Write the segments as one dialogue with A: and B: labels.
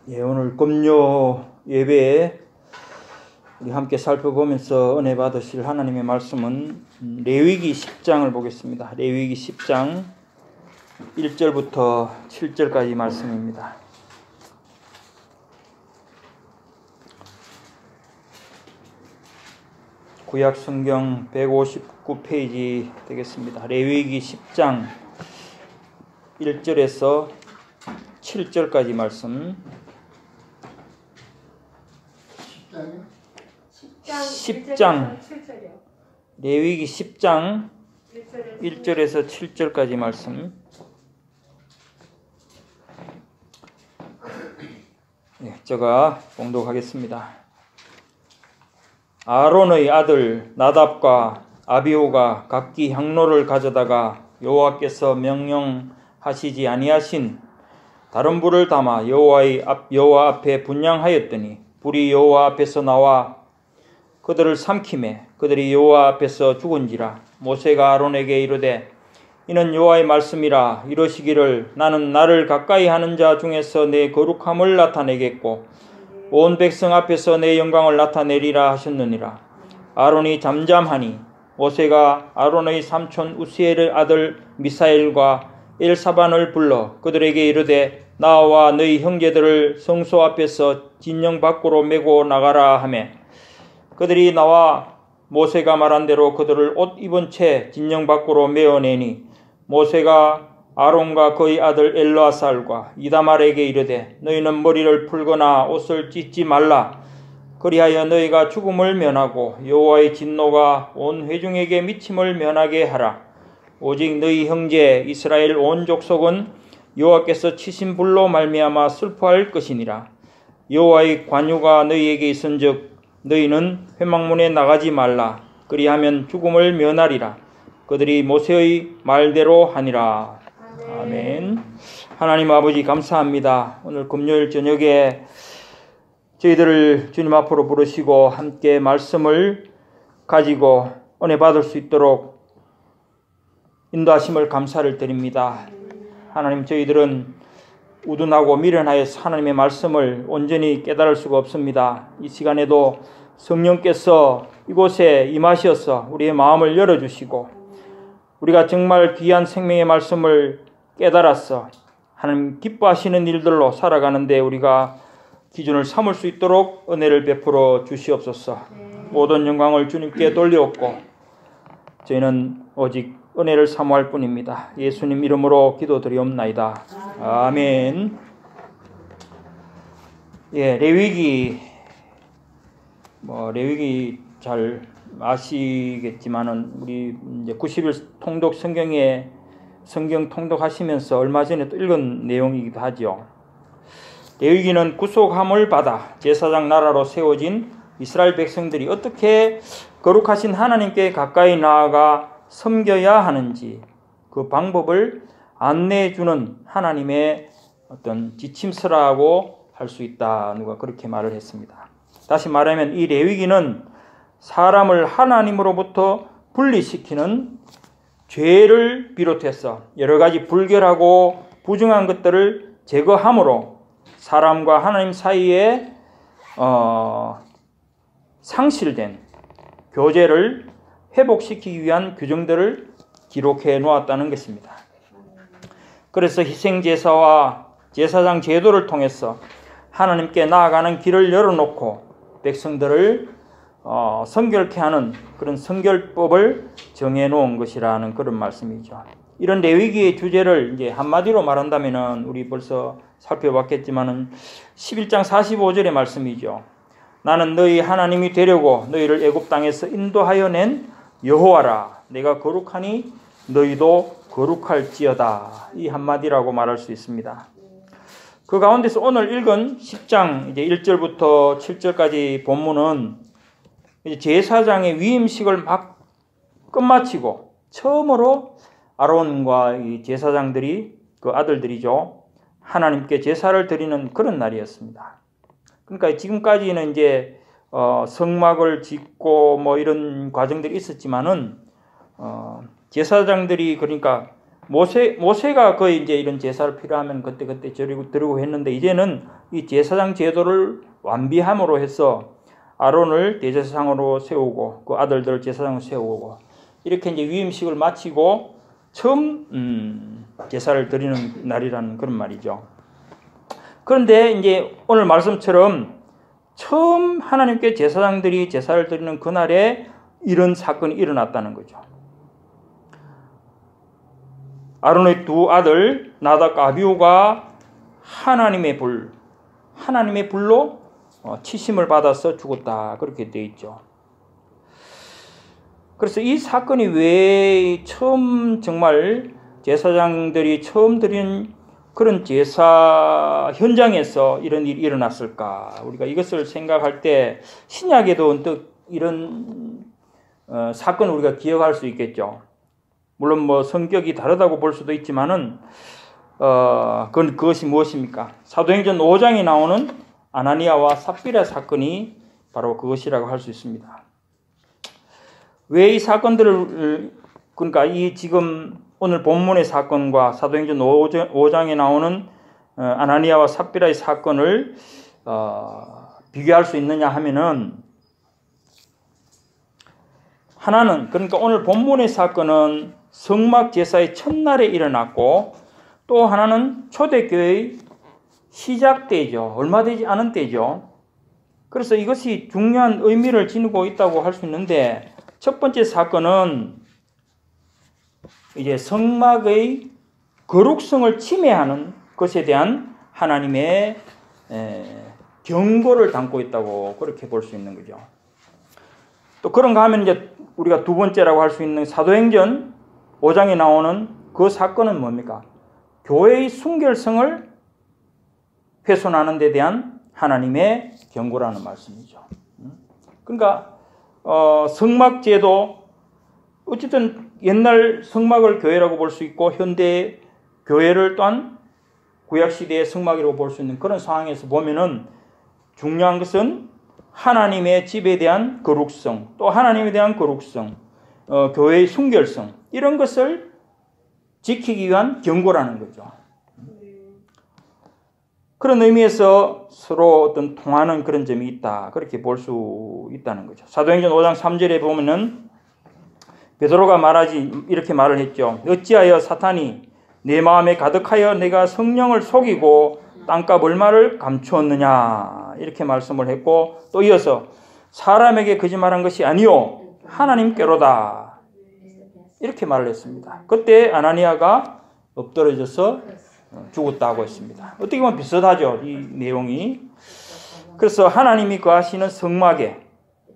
A: 예, 오늘 금요 예배에 우리 함께 살펴보면서 은혜 받으실 하나님의 말씀은 레위기 10장을 보겠습니다. 레위기 10장 1절부터 7절까지 말씀입니다. 구약 성경 159페이지 되겠습니다. 레위기 10장 1절에서 7절까지 말씀. 10장 레위기 10장 1절에서 7절까지 말씀. 제가 봉독하겠습니다. 아론의 아들 나답과 아비후가 각기 향로를 가져다가 여호와께서 명령하시지 아니하신 다른 불을 담아 여호와 앞에 분향하였더니 불이 여호와 앞에서 나와 그들을 삼키매 그들이 여호와 앞에서 죽은지라. 모세가 아론에게 이르되 이는 여호와의 말씀이라. 이러시기를 나는 나를 가까이 하는 자 중에서 내 거룩함을 나타내겠고 온 백성 앞에서 내 영광을 나타내리라 하셨느니라. 아론이 잠잠하니 모세가 아론의 삼촌 우시엘의 아들 미사엘과 엘사반을 불러 그들에게 이르되 나와 너희 형제들을 성소 앞에서 진영 밖으로 메고 나가라 하매 그들이 나와 모세가 말한 대로 그들을 옷 입은 채 진영 밖으로 메어내니 모세가 아론과 그의 아들 엘르아살과 이다말에게 이르되 너희는 머리를 풀거나 옷을 찢지 말라. 그리하여 너희가 죽음을 면하고 여호와의 진노가 온 회중에게 미침을 면하게 하라. 오직 너희 형제 이스라엘 온 족속은 여호와께서 치신 불로 말미암아 슬퍼할 것이니라. 여호와의 관유가 너희에게 있은즉 너희는 회막문에 나가지 말라. 그리하면 죽음을 면하리라. 그들이 모세의 말대로 하니라. 아멘. 하나님 아버지 감사합니다. 오늘 금요일 저녁에 저희들을 주님 앞으로 부르시고 함께 말씀을 가지고 은혜 받을 수 있도록 인도하심을 감사를 드립니다. 하나님, 저희들은 우둔하고 미련하여서 하나님의 말씀을 온전히 깨달을 수가 없습니다. 이 시간에도 성령께서 이곳에 임하셔서 우리의 마음을 열어주시고 우리가 정말 귀한 생명의 말씀을 깨달아서 하나님 기뻐하시는 일들로 살아가는데 우리가 기준을 삼을 수 있도록 은혜를 베풀어 주시옵소서. 모든 영광을 주님께 돌려옵고 저희는 오직 은혜를 사모할 뿐입니다. 예수님 이름으로 기도드리옵나이다. 아멘. 예, 레위기 잘 아시겠지만은 우리 이제 90일 통독 성경 통독하시면서 얼마 전에 또 읽은 내용이기도 하죠. 레위기는 구속함을 받아 제사장 나라로 세워진 이스라엘 백성들이 어떻게 거룩하신 하나님께 가까이 나아가 섬겨야 하는지 그 방법을 안내해주는 하나님의 어떤 지침서라고 할 수 있다. 누가 그렇게 말을 했습니다. 다시 말하면 이 레위기는 사람을 하나님으로부터 분리시키는 죄를 비롯해서 여러 가지 불결하고 부정한 것들을 제거함으로 사람과 하나님 사이에 상실된 교제를 회복시키기 위한 규정들을 기록해 놓았다는 것입니다. 그래서 희생제사와 제사장 제도를 통해서 하나님께 나아가는 길을 열어놓고 백성들을 성결케 하는 그런 성결법을 정해놓은 것이라는 그런 말씀이죠. 이런 레위기의 주제를 이제 한마디로 말한다면은 우리 벌써 살펴봤겠지만은 11장 45절의 말씀이죠. 나는 너희 하나님이 되려고 너희를 애굽 땅에서 인도하여 낸 여호와라. 내가 거룩하니 너희도 거룩할지어다. 이 한마디라고 말할 수 있습니다. 그 가운데서 오늘 읽은 10장 이제 1절부터 7절까지 본문은 이제 제사장의 위임식을 막 끝마치고 처음으로 아론과 이 제사장들이 그 아들들이죠. 하나님께 제사를 드리는 그런 날이었습니다. 그러니까 지금까지는 이제 성막을 짓고 뭐 이런 과정들이 있었지만은 제사장들이 그러니까 모세가 거의 이제 이런 제사를 필요하면 그때 드리고 했는데, 이제는 이 제사장 제도를 완비함으로 해서 아론을 대제사장으로 세우고 그 아들들을 제사장으로 세우고 이렇게 이제 위임식을 마치고 처음 제사를 드리는 날이라는 그런 말이죠. 그런데 이제 오늘 말씀처럼 처음 하나님께 제사장들이 제사를 드리는 그날에 이런 사건이 일어났다는 거죠. 아론의 두 아들 나답과 아비후가 하나님의 불로 치심을 받아서 죽었다, 그렇게 되어 있죠. 그래서 이 사건이 왜 처음 정말 제사장들이 처음 드린 그런 제사 현장에서 이런 일이 일어났을까? 우리가 이것을 생각할 때 신약에도 언뜻 이런 사건을 우리가 기억할 수 있겠죠. 물론 뭐 성격이 다르다고 볼 수도 있지만은 그것이 무엇입니까? 사도행전 5장에 나오는 아나니아와 삽비라 사건이 바로 그것이라고 할 수 있습니다. 왜 이 사건들을, 그러니까 이 지금 오늘 본문의 사건과 사도행전 5장에 나오는 아나니아와 삽비라의 사건을 비교할 수 있느냐 하면은, 하나는, 그러니까 오늘 본문의 사건은 성막 제사의 첫날에 일어났고, 또 하나는 초대교회의 시작 때죠. 얼마 되지 않은 때죠. 그래서 이것이 중요한 의미를 지니고 있다고 할 수 있는데, 첫 번째 사건은 이제 성막의 거룩성을 침해하는 것에 대한 하나님의 경고를 담고 있다고 그렇게 볼 수 있는 거죠. 또 그런가 하면 이제 우리가 두 번째라고 할 수 있는 사도행전 5장에 나오는 그 사건은 뭡니까? 교회의 순결성을 훼손하는 데 대한 하나님의 경고라는 말씀이죠. 그러니까 성막제도, 어쨌든 옛날 성막을 교회라고 볼 수 있고 현대 교회를 또한 구약시대의 성막이라고 볼 수 있는 그런 상황에서 보면은 중요한 것은 하나님의 집에 대한 거룩성, 또 하나님에 대한 거룩성, 교회의 순결성, 이런 것을 지키기 위한 경고라는 거죠. 그런 의미에서 서로 어떤 통하는 그런 점이 있다, 그렇게 볼 수 있다는 거죠. 사도행전 5장 3절에 보면은 베드로가 이렇게 말을 했죠. 어찌하여 사탄이 내 마음에 가득하여 내가 성령을 속이고 땅값 얼마를 감추었느냐, 이렇게 말씀을 했고, 또 이어서 사람에게 거짓말한 것이 아니요 하나님께로다, 이렇게 말을 했습니다. 그때 아나니아가 엎드러져서 죽었다고 했습니다. 어떻게 보면 비슷하죠, 이 내용이. 그래서 하나님이 거하시는 성막에,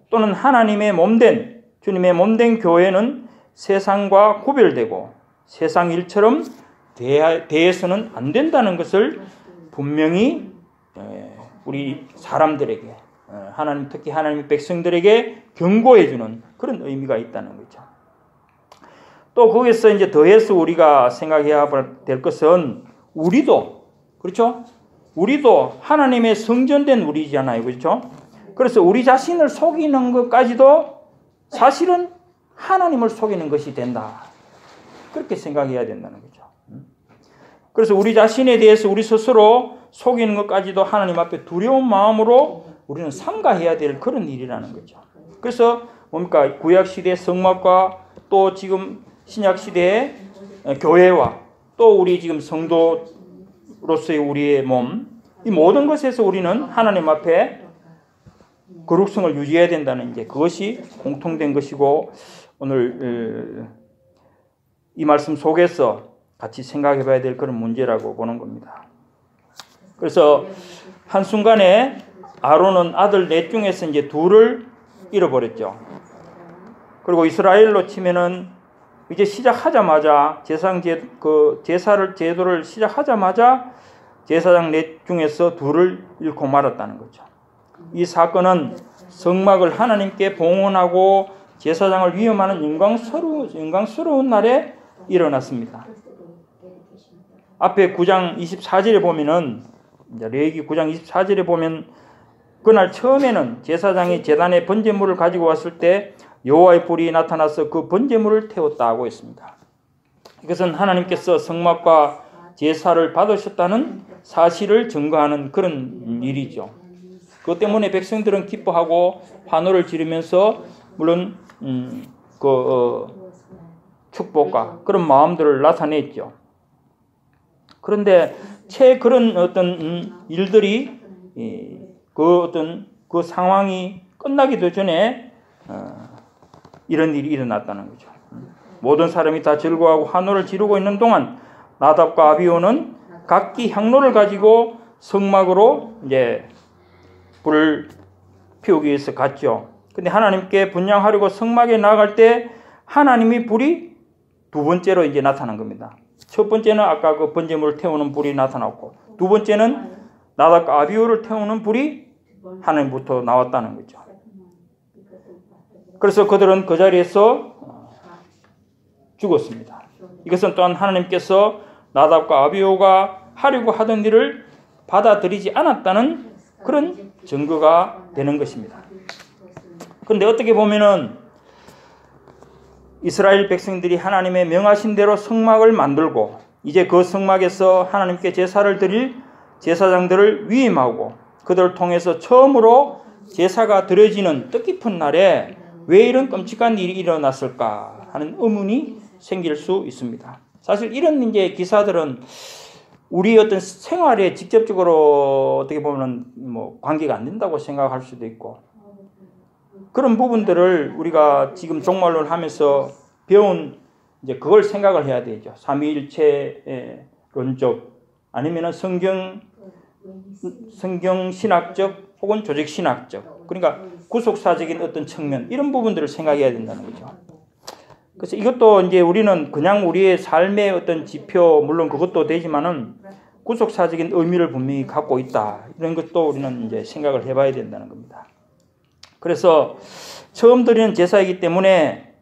A: 또는 하나님의 몸된, 주님의 몸된 교회는 세상과 구별되고 세상 일처럼 대해서는 안 된다는 것을 분명히 우리 사람들에게, 특히 하나님의 백성들에게 경고해주는 그런 의미가 있다는 거죠. 또 거기서 이제 더해서 우리가 생각해야 될 것은, 우리도, 그렇죠? 우리도 하나님의 성전된 우리잖아요, 그렇죠? 그래서 우리 자신을 속이는 것까지도 사실은 하나님을 속이는 것이 된다, 그렇게 생각해야 된다는 거죠. 그래서 우리 자신에 대해서 우리 스스로 속이는 것까지도 하나님 앞에 두려운 마음으로 우리는 삼가해야 될 그런 일이라는 거죠. 그래서 뭡니까? 구약시대 성막과 또 지금 신약시대의 교회와 또 우리 지금 성도로서의 우리의 몸, 이 모든 것에서 우리는 하나님 앞에 거룩성을 유지해야 된다는, 이제 그것이 공통된 것이고, 오늘 이 말씀 속에서 같이 생각해 봐야 될 그런 문제라고 보는 겁니다. 그래서 한순간에 아론은 아들 넷 중에서 이제 둘을 잃어버렸죠. 그리고 이스라엘로 치면은 이제 시작하자마자 제도를 시작하자마자 제사장 넷 중에서 둘을 잃고 말았다는 거죠. 이 사건은 성막을 하나님께 봉헌하고 제사장을 위임하는 영광스러운 날에 일어났습니다. 앞에 9장 24절에 보면은, 레위기 9장 24절에 보면, 그날 처음에는 제사장이 제단에 번제물을 가지고 왔을 때 여호와의 불이 나타나서 그 번제물을 태웠다고 했습니다. 이것은 하나님께서 성막과 제사를 받으셨다는 사실을 증거하는 그런 일이죠. 그것 때문에 백성들은 기뻐하고 환호를 지르면서 물론 축복과 그런 마음들을 나타냈죠. 그런데 채 그런 어떤 일들이 그 상황이 끝나기도 전에 이런 일이 일어났다는 거죠. 모든 사람이 다 즐거워하고 환호를 지르고 있는 동안 나답과 아비후는 각기 향로를 가지고 성막으로 이제 불을 피우기 위해서 갔죠. 근데 하나님께 분향하려고 성막에 나갈 때 하나님이 불이 두 번째로 이제 나타난 겁니다. 첫 번째는 아까 그 번제물을 태우는 불이 나타났고, 두 번째는 나답과 아비후를 태우는 불이 하나님부터 나왔다는 거죠. 그래서 그들은 그 자리에서 죽었습니다. 이것은 또한 하나님께서 나답과 아비후가 하려고 하던 일을 받아들이지 않았다는 그런 증거가 되는 것입니다. 그런데 어떻게 보면은 이스라엘 백성들이 하나님의 명하신 대로 성막을 만들고 이제 그 성막에서 하나님께 제사를 드릴 제사장들을 위임하고 그들을 통해서 처음으로 제사가 드려지는 뜻깊은 날에 왜 이런 끔찍한 일이 일어났을까 하는 의문이 생길 수 있습니다. 사실 이런 이제 기사들은 우리 어떤 생활에 직접적으로 어떻게 보면 뭐 관계가 안 된다고 생각할 수도 있고, 그런 부분들을 우리가 지금 종말론을 하면서 배운 이제 그걸 생각을 해야 되죠. 삼위일체론적 아니면은 성경 신학적 혹은 조직 신학적, 그러니까 구속사적인 어떤 측면, 이런 부분들을 생각해야 된다는 거죠. 그래서 이것도 이제 우리는 그냥 우리의 삶의 어떤 지표, 물론 그것도 되지만은 구속사적인 의미를 분명히 갖고 있다, 이런 것도 우리는 이제 생각을 해봐야 된다는 겁니다. 그래서 처음 드리는 제사이기 때문에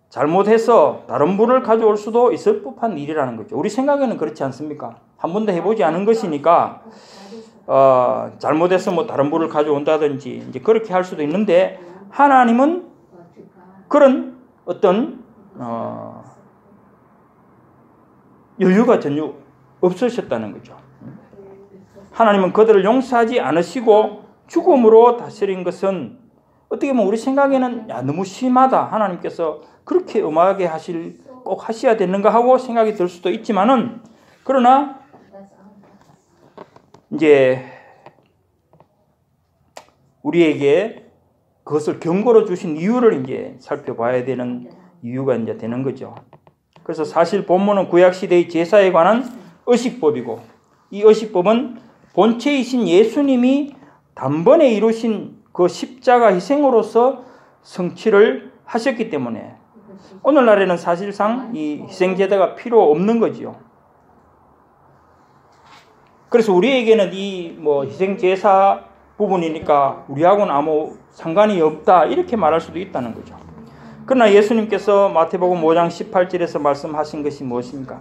A: 잘못해서 다른 불을 가져올 수도 있을 법한 일이라는 거죠. 우리 생각에는 그렇지 않습니까? 한 번도 해보지 않은 것이니까 잘못해서 뭐 다른 불을 가져온다든지 이제 그렇게 할 수도 있는데, 하나님은 그런 어떤 여유가 전혀 없으셨다는 거죠. 하나님은 그들을 용서하지 않으시고 죽음으로 다스린 것은 어떻게 보면 우리 생각에는 너무 심하다, 하나님께서 그렇게 엄하게 꼭 하셔야 되는가 하고 생각이 들 수도 있지만은, 그러나 이제 우리에게 그것을 경고로 주신 이유를 이제 살펴봐야 되는 이유가 이제 되는 거죠. 그래서 사실 본문은 구약시대의 제사에 관한 의식법이고, 이 의식법은 본체이신 예수님이 단번에 이루신 그 십자가 희생으로서 성취를 하셨기 때문에 오늘날에는 사실상 이 희생제사가 필요 없는 거지요. 그래서 우리에게는 이 뭐 희생제사 부분이니까 우리하고는 아무 상관이 없다, 이렇게 말할 수도 있다는 거죠. 그러나 예수님께서 마태복음 5장 18절에서 말씀하신 것이 무엇입니까?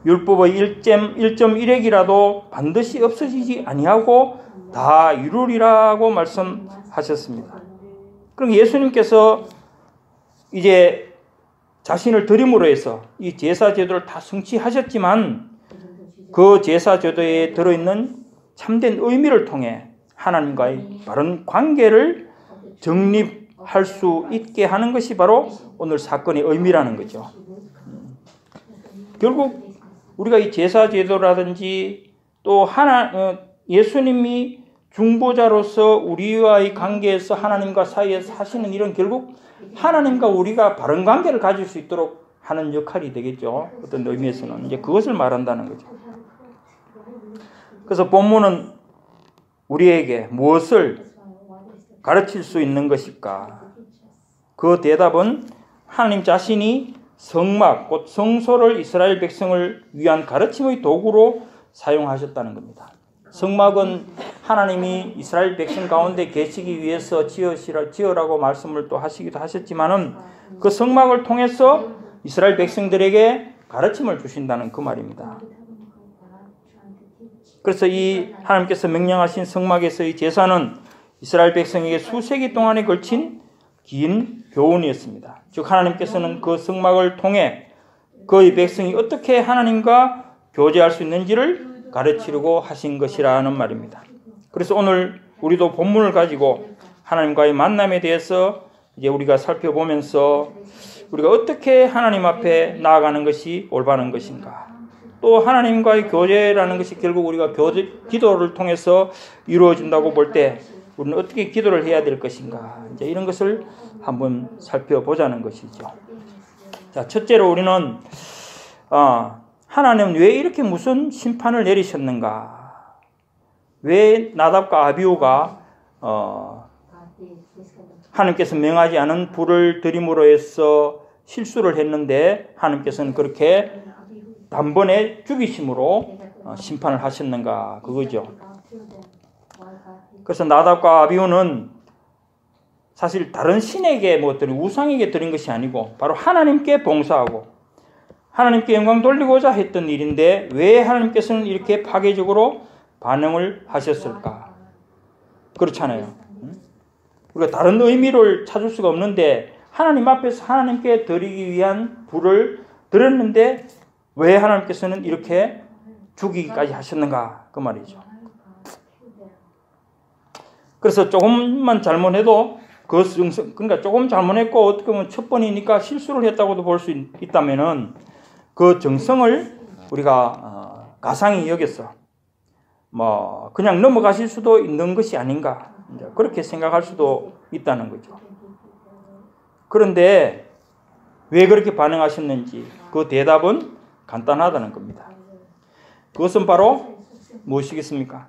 A: 율법의 1.1핵이라도 반드시 없어지지 아니하고 다 이루리라고 말씀하셨습니다. 그럼 예수님께서 이제 자신을 드림으로 해서 이 제사 제도를 다 성취하셨지만, 그 제사 제도에 들어있는 참된 의미를 통해 하나님과의 바른 관계를 정립할 수 있게 하는 것이 바로 오늘 사건의 의미라는 거죠. 결국 우리가 이 제사 제도라든지 또 예수님이 중보자로서 우리와의 관계에서 하나님과 사이에서 하시는 일은 결국 하나님과 우리가 바른 관계를 가질 수 있도록 하는 역할이 되겠죠. 어떤 의미에서는 이제 그것을 말한다는 거죠. 그래서 본문은 우리에게 무엇을 가르칠 수 있는 것일까? 그 대답은 하나님 자신이 성막, 곧 성소를 이스라엘 백성을 위한 가르침의 도구로 사용하셨다는 겁니다. 성막은 하나님이 이스라엘 백성 가운데 계시기 위해서 지으라고 말씀을 또 하시기도 하셨지만은, 그 성막을 통해서 이스라엘 백성들에게 가르침을 주신다는 그 말입니다. 그래서 이 하나님께서 명령하신 성막에서의 제사는 이스라엘 백성에게 수세기 동안에 걸친 긴 교훈이었습니다. 즉 하나님께서는 그 성막을 통해 그의 백성이 어떻게 하나님과 교제할 수 있는지를 가르치려고 하신 것이라는 말입니다. 그래서 오늘 우리도 본문을 가지고 하나님과의 만남에 대해서 이제 우리가 살펴보면서 우리가 어떻게 하나님 앞에 나아가는 것이 올바른 것인가, 또 하나님과의 교제라는 것이 결국 우리가 기도를 통해서 이루어진다고 볼 때 우리는 어떻게 기도를 해야 될 것인가, 이제 이런 것을 한번 살펴보자는 것이죠. 자, 첫째로 우리는 하나님은 왜 이렇게 무슨 심판을 내리셨는가? 왜 나답과 아비후가 하나님께서 명하지 않은 불을 들임으로 해서 실수를 했는데 하나님께서는 그렇게 단번에 죽이심으로 심판을 하셨는가, 그거죠. 그래서 나답과 아비후는 사실 다른 신에게 우상에게 드린 것이 아니고 바로 하나님께 봉사하고 하나님께 영광 돌리고자 했던 일인데 왜 하나님께서는 이렇게 파괴적으로 반응을 하셨을까? 그렇잖아요. 우리가 다른 의미를 찾을 수가 없는데 하나님 앞에서 하나님께 드리기 위한 불을 드렸는데 왜 하나님께서는 이렇게 죽이기까지 하셨는가, 그 말이죠. 그래서 조금만 잘못해도 그러니까 조금 잘못했고 어떻게 보면 첫 번이니까 실수를 했다고도 볼 수 있다면은 그 정성을 우리가 가상히 여겨서 그냥 넘어가실 수도 있는 것이 아닌가, 그렇게 생각할 수도 있다는 거죠. 그런데 왜 그렇게 반응하셨는지 그 대답은 간단하다는 겁니다. 그것은 바로 무엇이겠습니까?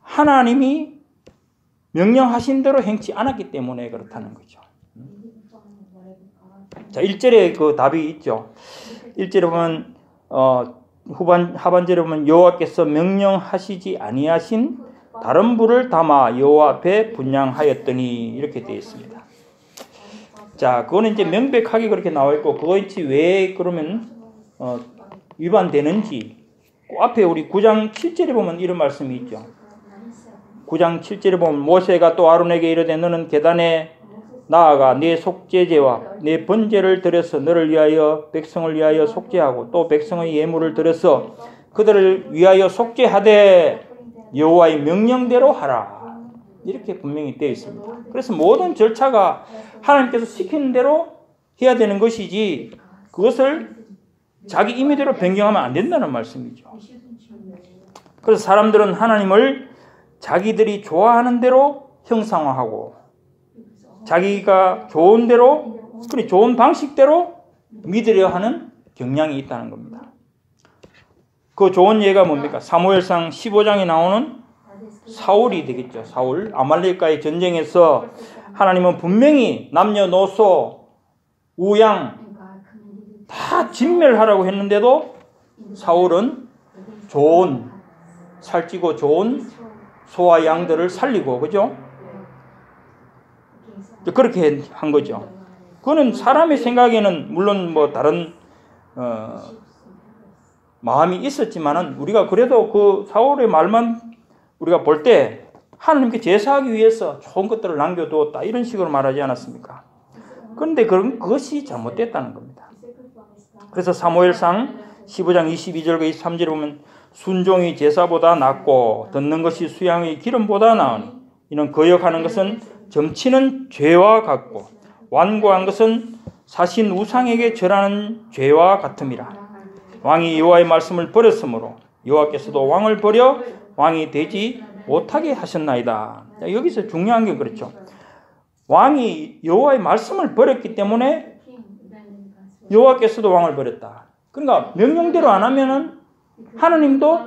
A: 하나님이 명령하신 대로 행치 않았기 때문에 그렇다는 거죠. 자, 1절에 그 답이 있죠. 1절에 보면 하반절에 보면 여호와께서 명령하시지 아니하신 다른 불을 담아 여호와 앞에 분향하였더니 이렇게 되어 있습니다. 자, 그거는 이제 명백하게 그렇게 나와 있고 그것이 왜 그러면 위반되는지 그 앞에 우리 9장 7절에 보면 이런 말씀이 있죠. 9장 7절에 보면 모세가 또 아론에게 이르되 너는 계단에 나아가 내 속죄제와 내 번제를 드려서 너를 위하여 백성을 위하여 속죄하고 또 백성의 예물을 드려서 그들을 위하여 속죄하되 여호와의 명령대로 하라, 이렇게 분명히 되어 있습니다. 그래서 모든 절차가 하나님께서 시키는 대로 해야 되는 것이지 그것을 자기 임의대로 변경하면 안 된다는 말씀이죠. 그래서 사람들은 하나님을 자기들이 좋아하는 대로 형상화하고 자기가 좋은 대로, 좋은 방식대로 믿으려 하는 경향이 있다는 겁니다. 그 좋은 예가 뭡니까? 사무엘상 15장에 나오는 사울이 되겠죠. 사울. 아말렉과의 전쟁에서 하나님은 분명히 남녀노소, 우양 다 진멸하라고 했는데도 사울은 좋은, 살찌고 좋은 소와 양들을 살리고, 그죠? 그렇게 한 거죠. 그거는 사람의 생각에는 물론 다른 마음이 있었지만은 우리가 그래도 그 사울의 말만 우리가 볼 때 하나님께 제사하기 위해서 좋은 것들을 남겨두었다, 이런 식으로 말하지 않았습니까? 그런데 그것이 잘못됐다는 겁니다. 그래서 사무엘상 15장 22절과 23절에 보면 순종이 제사보다 낫고 듣는 것이 수양의 기름보다 나으니 이는 거역하는 것은 점치는 죄와 같고 완고한 것은 사신 우상에게 절하는 죄와 같음이라. 왕이 여호와의 말씀을 버렸으므로 여호와께서도 왕을 버려 왕이 되지 못하게 하셨나이다. 여기서 중요한 게 그렇죠. 왕이 여호와의 말씀을 버렸기 때문에 여호와께서도 왕을 버렸다. 그러니까 명령대로 안 하면은 하나님도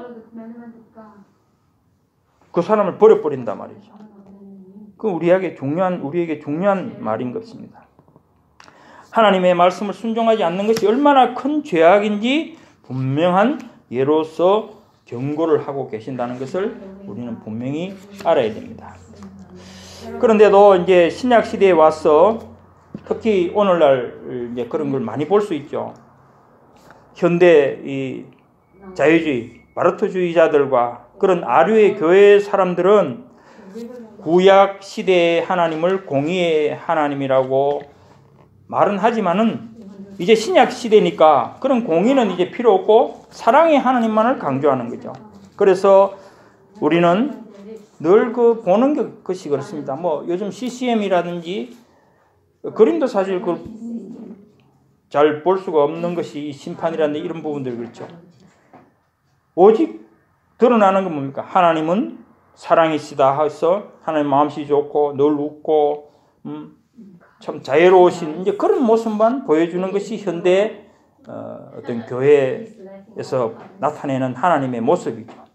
A: 그 사람을 버려버린단 말이죠. 그 우리에게 중요한 말인 것입니다. 하나님의 말씀을 순종하지 않는 것이 얼마나 큰 죄악인지 분명한 예로서 경고를 하고 계신다는 것을 우리는 분명히 알아야 됩니다. 그런데도 이제 신약 시대에 와서 특히 오늘날 이제 그런 걸 많이 볼 수 있죠. 현대 이 자유주의, 마르트주의자들과 그런 아류의 교회 사람들은 구약 시대의 하나님을 공의의 하나님이라고 말은 하지만은 이제 신약 시대니까 그런 공의는 이제 필요 없고 사랑의 하나님만을 강조하는 거죠. 그래서 우리는 늘 그 보는 것이 그렇습니다. 뭐 요즘 CCM이라든지 그림도 사실 잘 볼 수가 없는 것이 심판이라는 이런 부분들 그렇죠. 오직 드러나는 건 뭡니까? 하나님은 사랑이시다 해서 하나님 마음씨 좋고 늘 웃고 참 자애로우신 이제 그런 모습만 보여주는 것이 현대 어떤 교회에서 나타내는 하나님의 모습이죠.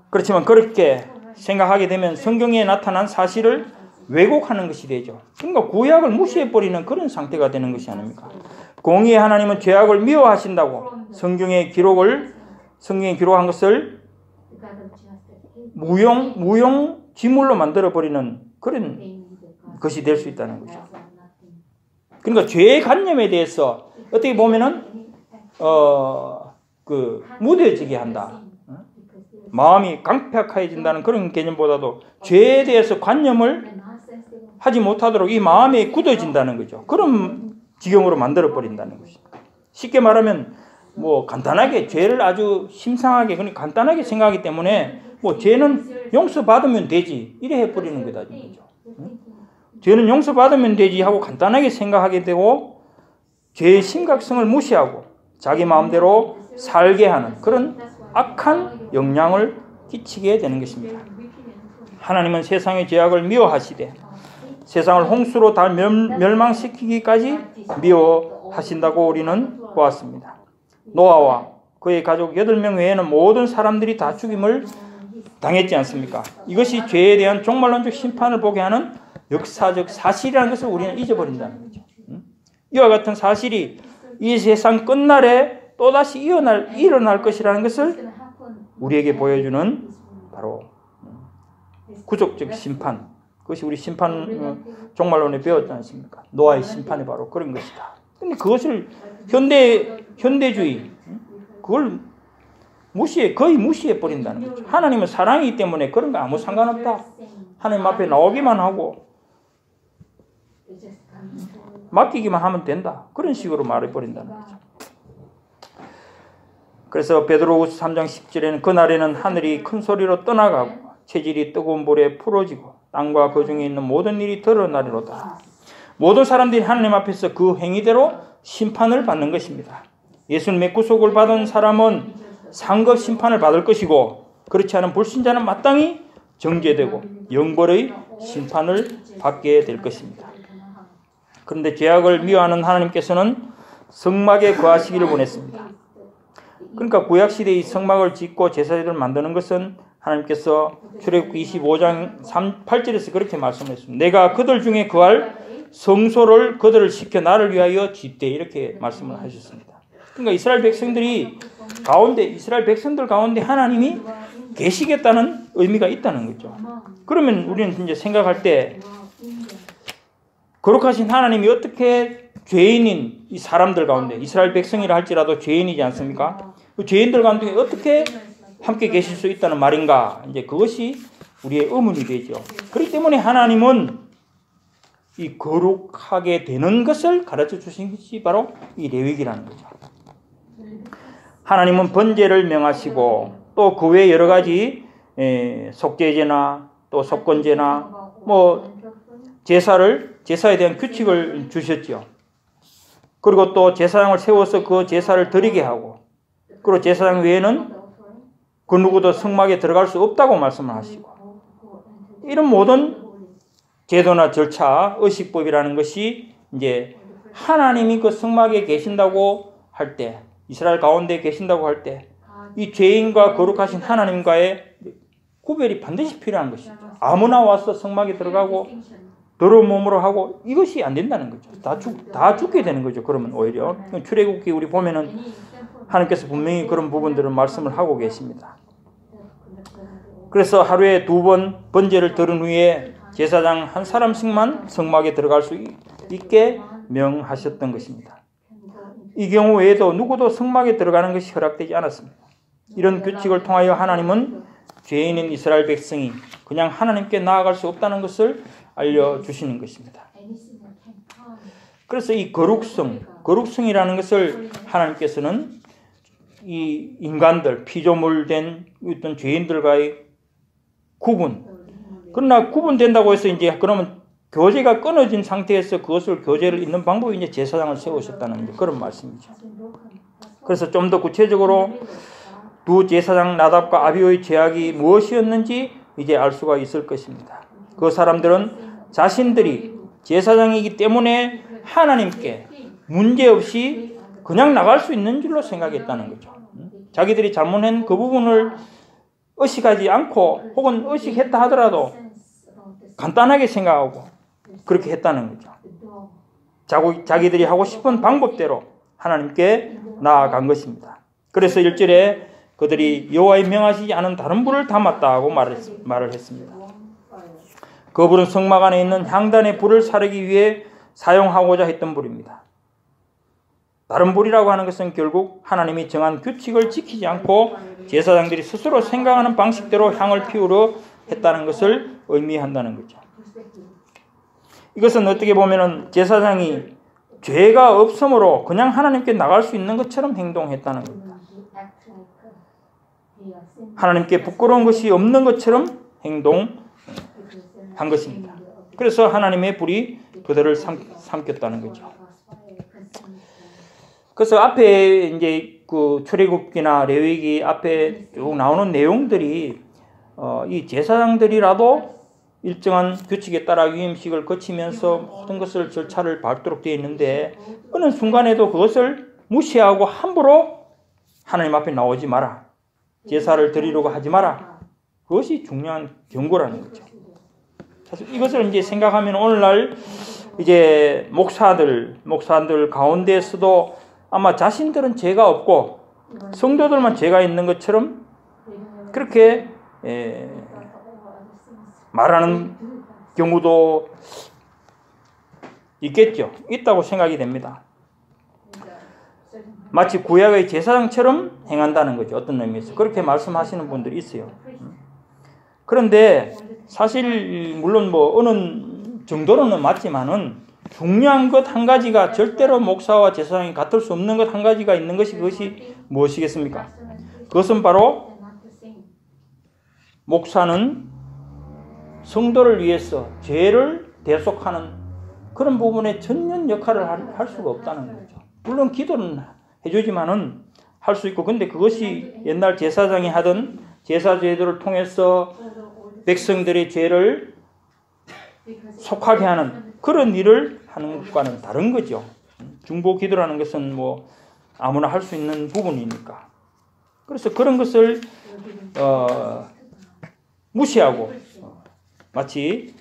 A: 그렇지만 그렇게 생각하게 되면 성경에 나타난 사실을 왜곡하는 것이 되죠. 그러니까 구약을 무시해버리는 그런 상태가 되는 것이 아닙니까? 공의의 하나님은 죄악을 미워하신다고 성경에 기록한 것을 무용지물로 만들어버리는 그런 것이 될 수 있다는 거죠. 그러니까 죄의 관념에 대해서 어떻게 보면은 무뎌지게 한다. 마음이 강팍해진다는 그런 개념보다도 죄에 대해서 관념을 하지 못하도록 이 마음이 굳어진다는 거죠. 그런 지경으로 만들어버린다는 것이죠. 쉽게 말하면 뭐 간단하게 죄를 아주 심상하게 그냥 간단하게 생각하기 때문에 뭐 죄는 용서받으면 되지 이래 해버리는 거다. 죄는 용서받으면 되지 하고 간단하게 생각하게 되고 죄의 심각성을 무시하고 자기 마음대로 살게 하는 그런 악한 영향을 끼치게 되는 것입니다. 하나님은 세상의 죄악을 미워하시되 세상을 홍수로 다 멸망시키기까지 미워하신다고 우리는 보았습니다. 노아와 그의 가족 8명 외에는 모든 사람들이 다 죽임을 당했지 않습니까? 이것이 죄에 대한 종말론적 심판을 보게 하는 역사적 사실이라는 것을 우리는 잊어버린다는 거죠. 이와 같은 사실이 이 세상 끝날에 또다시 일어날 것이라는 것을 우리에게 보여주는 바로 구속적 심판. 그것이 우리 심판 종말론에 배웠지 않습니까? 노아의 심판이 바로 그런 것이다. 근데 그것을 현대주의 그걸 거의 무시해 버린다는 거죠. 하나님은 사랑이기 때문에 그런 거 아무 상관없다. 하나님 앞에 나오기만 하고 맡기기만 하면 된다. 그런 식으로 말해버린다는 거죠. 그래서 베드로후서 3장 10절에는 그날에는 하늘이 큰 소리로 떠나가고 체질이 뜨거운 불에 풀어지고 땅과 그 중에 있는 모든 일이 드러나리로다. 모든 사람들이 하나님 앞에서 그 행위대로 심판을 받는 것입니다. 예수님의 구속을 받은 사람은 상급 심판을 받을 것이고 그렇지 않은 불신자는 마땅히 정죄되고 영벌의 심판을 받게 될 것입니다. 그런데 죄악을 미워하는 하나님께서는 성막에 거하시기를 원했습니다. 그러니까 구약시대의 성막을 짓고 제사들을 만드는 것은 하나님께서 출애굽기 25장 8절에서 그렇게 말씀했습니다. 내가 그들 중에 거할 성소를 그들을 시켜 나를 위하여 짓되 이렇게 말씀을 하셨습니다. 그러니까 이스라엘 백성들 가운데 하나님이 계시겠다는 의미가 있다는 거죠. 그러면 우리는 이제 생각할 때 거룩하신 하나님이 어떻게 죄인인 이 사람들 가운데 이스라엘 백성이라 할지라도 죄인이지 않습니까? 그 죄인들 가운데 어떻게 함께 계실 수 있다는 말인가? 이제 그것이 우리의 의문이 되죠. 그렇기 때문에 하나님은 이 거룩하게 되는 것을 가르쳐 주신 것이 바로 이 레위기라는 거죠. 하나님은 번제를 명하시고 또 그 외에 여러 가지 속죄제나 또 속건제나 뭐 제사에 대한 규칙을 주셨죠. 그리고 또 제사장을 세워서 그 제사를 드리게 하고 그리고 제사장 외에는 그 누구도 성막에 들어갈 수 없다고 말씀을 하시고 이런 모든 제도나 절차, 의식법이라는 것이 이제 하나님이 그 성막에 계신다고 할 때, 이스라엘 가운데 계신다고 할 때, 이 죄인과 거룩하신 하나님과의 구별이 반드시 필요한 것이죠. 아무나 와서 성막에 들어가고 더러운 몸으로 하고 이것이 안 된다는 거죠. 다 죽게 되는 거죠. 그러면 오히려 출애굽기 우리 보면은 하나님께서 분명히 그런 부분들을 말씀을 하고 계십니다. 그래서 하루에 2번 번제를 들은 후에 제사장 한 사람씩만 성막에 들어갈 수 있게 명하셨던 것입니다. 이 경우 외에도 누구도 성막에 들어가는 것이 허락되지 않았습니다. 이런 규칙을 통하여 하나님은 죄인인 이스라엘 백성이 그냥 하나님께 나아갈 수 없다는 것을 알려주시는 것입니다. 그래서 이 거룩성이라는 것을 하나님께서는 이 인간들, 피조물된 어떤 죄인들과의 구분. 그러나 구분된다고 해서 이제 그러면 교제가 끊어진 상태에서 그것을 교제를 잇는 방법이 이제 제사장을 세우셨다는 그런 말씀이죠. 그래서 좀 더 구체적으로 두 제사장 나답과 아비후의 죄악이 무엇이었는지 이제 알 수가 있을 것입니다. 그 사람들은 자신들이 제사장이기 때문에 하나님께 문제없이 그냥 나갈 수 있는 줄로 생각했다는 거죠. 자기들이 잘못한 그 부분을 의식하지 않고 혹은 의식했다 하더라도 간단하게 생각하고 그렇게 했다는 거죠. 자기들이 하고 싶은 방법대로 하나님께 나아간 것입니다. 그래서 1절에 그들이 여호와의 명하시지 않은 다른 불을 담았다고 말을 했습니다. 그 불은 성막 안에 있는 향단의 불을 사르기 위해 사용하고자 했던 불입니다. 다른 불이라고 하는 것은 결국 하나님이 정한 규칙을 지키지 않고 제사장들이 스스로 생각하는 방식대로 향을 피우려 했다는 것을 의미한다는 거죠. 이것은 어떻게 보면 제사장이 죄가 없으므로 그냥 하나님께 나갈 수 있는 것처럼 행동했다는 겁니다. 하나님께 부끄러운 것이 없는 것처럼 행동한 것입니다. 그래서 하나님의 불이 그들을 삼켰다는 거죠. 그래서 앞에 이제 그 출애굽기나 레위기 앞에 쭉 나오는 내용들이 이 제사장들이라도 일정한 규칙에 따라 위임식을 거치면서 모든 것을 절차를 밟도록 되어 있는데 어느 순간에도 그것을 무시하고 함부로 하나님 앞에 나오지 마라. 제사를 드리려고 하지 마라. 그것이 중요한 경고라는 거죠. 사실 이것을 이제 생각하면 오늘날 이제 목사들 가운데에서도 아마 자신들은 죄가 없고 성도들만 죄가 있는 것처럼 그렇게 말하는 경우도 있겠죠. 있다고 생각이 됩니다. 마치 구약의 제사장처럼 행한다는 거죠. 어떤 의미에서. 그렇게 말씀하시는 분들이 있어요. 그런데 사실 물론 뭐 어느 정도로는 맞지만은 중요한 것 한 가지가 절대로 목사와 제사장이 같을 수 없는 것 한 가지가 있는 것이 그것이 무엇이겠습니까? 그것은 바로 목사는 성도를 위해서 죄를 대속하는 그런 부분에 전면 역할을 할 수가 없다는 거죠. 물론 기도는 해주지만은 할 수 있고, 근데 그것이 옛날 제사장이 하던 제사 제도를 통해서 백성들의 죄를 속하게 하는 그런 일을 하는 것과는 다른 거죠. 중보 기도라는 것은 뭐 아무나 할 수 있는 부분이니까. 그래서 그런 것을 무시하고 마치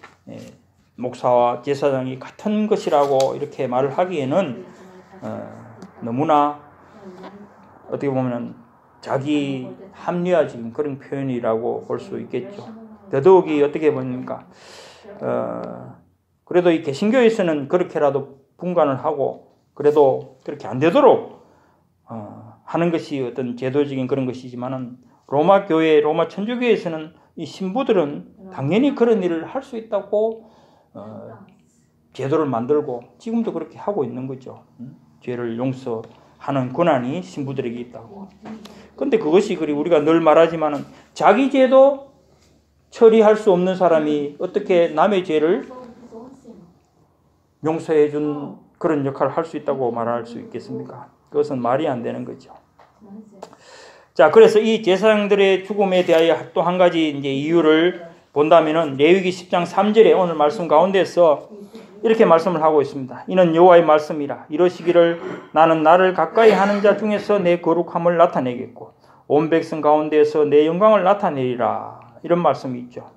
A: 목사와 제사장이 같은 것이라고 이렇게 말을 하기에는 너무나 어떻게 보면 자기 합리화적인 그런 표현이라고 볼 수 있겠죠. 더더욱이 어떻게 보니까 그래도 이 개신교에서는 그렇게라도 분간을 하고 그래도 그렇게 안 되도록 하는 것이 어떤 제도적인 그런 것이지만은 로마 교회, 로마 천주교에서는 이 신부들은 당연히 그런 일을 할 수 있다고 제도를 만들고 지금도 그렇게 하고 있는 거죠. 죄를 용서하는 권한이 신부들에게 있다고. 그런데 그것이 우리가 늘 말하지만은 자기 죄도 처리할 수 없는 사람이 어떻게 남의 죄를 용서해 준 그런 역할을 할 수 있다고 말할 수 있겠습니까? 그것은 말이 안 되는 거죠. 자, 그래서 이 제사장들의 죽음에 대하여 또 한 가지 이제 이유를 본다면은 레위기 10장 3절에 오늘 말씀 가운데서 이렇게 말씀을 하고 있습니다. 이는 여호와의 말씀이라. 이러시기를 나는 나를 가까이 하는 자 중에서 내 거룩함을 나타내겠고 온 백성 가운데에서 내 영광을 나타내리라. 이런 말씀이 있죠.